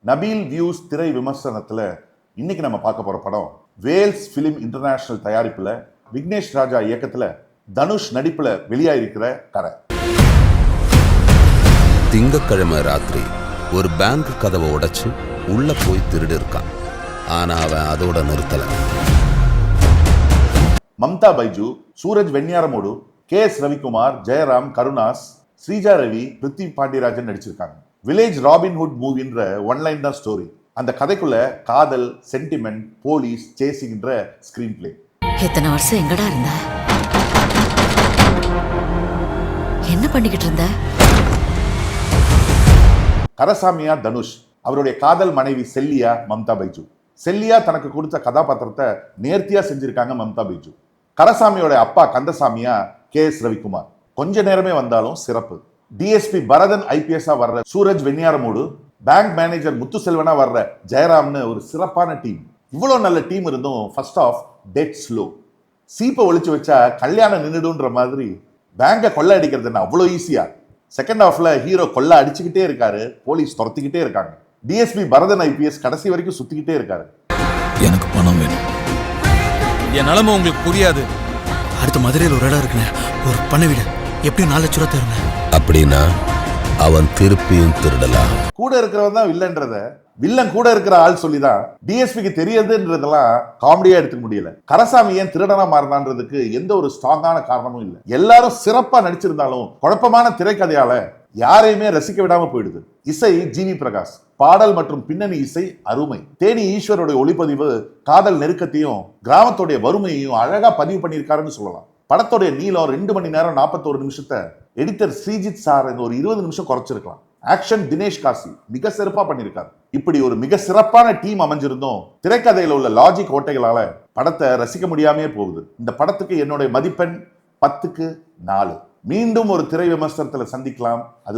Nabeel views திரை விமர்சனத்துல இன்னைக்கு நம்ம பார்க்க போற படம் வேல்ஸ் பிலிம் இன்டர்நேஷனல் தயாரிப்புல விக்னேஷ் ராஜா இயக்கத்துல தனுஷ் நடிப்புல வெளியாயிருக்கிற கரை. திங்கக்கிழமை ராத்திரி ஒரு பேங்க் கதவை உடைச்சு உள்ள போய் திருடு இருக்கான். ஆனா அவன் அதோட நிறுத்தல. மம்தா பைஜு, சூரஜ் வெண்ணியாரமோடு, கே.எஸ். ரவிக்குமார், ஜெயராம், கருணாஸ், ஸ்ரீஜா ரவி, பிருத்திவி பாண்டியராஜன் நடிச்சிருக்காங்க. வில்லேஜ் ராபின்ஹுட் மூவின்ற ஒன்லைன் தான் ஸ்டோரி. அந்த கதைக்குள்ள காதல், சென்டிமெண்ட், போலீஸ், சேசிங்ன்ற ஸ்கிரீன் பிளே. எத்தனை வருஷம் எங்கடா இருந்த? என்ன பண்ணிக்கிட்டு இருந்த? கரசாமியா தனுஷ், அவருடைய காதல் மனைவி செல்லியா மம்தா பைஜு. செல்லியா தனக்கு கொடுத்த கதாபாத்திரத்தை நேர்த்தியா செஞ்சிருக்காங்க மம்தா பைஜு. கரசாமியோட அப்பா கந்தசாமியா கே.எஸ். ரவிக்குமார். கொஞ்ச நேரமே வந்தாலும் சிறப்பு. டிஎஸ்பி பரதன் ஐபிஎஸ்ஆ வர்ற சூரஜ் வெண்ணியாரமோடு, பேங்க் மேனேஜர் முத்துசெல்வனா வர்ற ஜெயராம்னு ஒரு சிறப்பான டீம். இவ்வளவு நல்ல டீம் இருந்தும் ஃபர்ஸ்ட் ஆஃப் டெட் ஸ்லோ. சீப்பை ஒழிச்சு வச்சா கல்யாணம் நின்றுடுன்ற மாதிரி பேங்கை கொள்ளை அடிக்கிறதுன்னு அவ்வளோ ஈஸியா. செகண்ட் ஹாஃப்ல ஹீரோ கொள்ளை அடிச்சுக்கிட்டே இருக்காரு, போலீஸ் துரத்திக்கிட்டே இருக்காங்க. டிஎஸ்பி பரதன் ஐபிஎஸ் கடைசி வரைக்கும் சுத்திக்கிட்டே இருக்காரு. எனக்கு பணம் வேணும். என் நிலைமை உங்களுக்கு புரியாது. அடுத்த மதுரையில் ஒரு இடம் இருக்குண்ணே, ஒரு பண்ண வீடு, எப்படியும் 4 லட்ச ரூபா தருண்ணே. அப்படின்னா அவன் திருப்பியும் திருடலாம். கூட இருக்கிறவன் தான் வில்லன்றத வில்லன் கூட இருக்கிற ஆள் சொல்லிதான் டிஎஸ்பிக்கு தெரியுதுன்றதெல்லாம் காமெடியா எடுத்துக்க முடியல. கரசாமி ஏன் திருடனா மாறினான்றதுக்கு எந்த ஒரு ஸ்ட்ராங்கான காரணமும் இல்லை. எல்லாரும் சிறப்பா நடிச்சிருந்தாலும் குழப்பமான திரைக்கதையால யாரையுமே ரசிக்க விடாம போயிடுது. இசை ஜிவி பிரகாஷ், பாடல் மற்றும் பின்னணி இசை அருமை. தேனி ஈஸ்வரோட ஒளிப்பதிவு காதல் நெருக்கத்தையும் கிராமத்துடைய வறுமையையும் அழகா பதிவு பண்ணியிருக்காருன்னு சொல்லலாம். படத்துடைய நீளம் 2 மணி நேரம் 41 நிமிஷத்தை எடிட்டர் ஸ்ரீஜித் சார் ஒரு 20 நிமிஷம் குறைச்சிருக்கலாம். ஆக்ஷன் தினேஷ் காசி மிக சிறப்பா பண்ணியிருக்காரு. இப்படி ஒரு மிக சிறப்பான டீம் அமைஞ்சிருந்தோம் திரைக்கதையில உள்ள லாஜிக் ஓட்டைகளால படத்தை ரசிக்க முடியாமே போகுது. இந்த படத்துக்கு என்னுடைய மதிப்பெண் 10க்கு 4. மீண்டும் ஒரு திரை விமர்சனத்துல சந்திக்கலாம். அது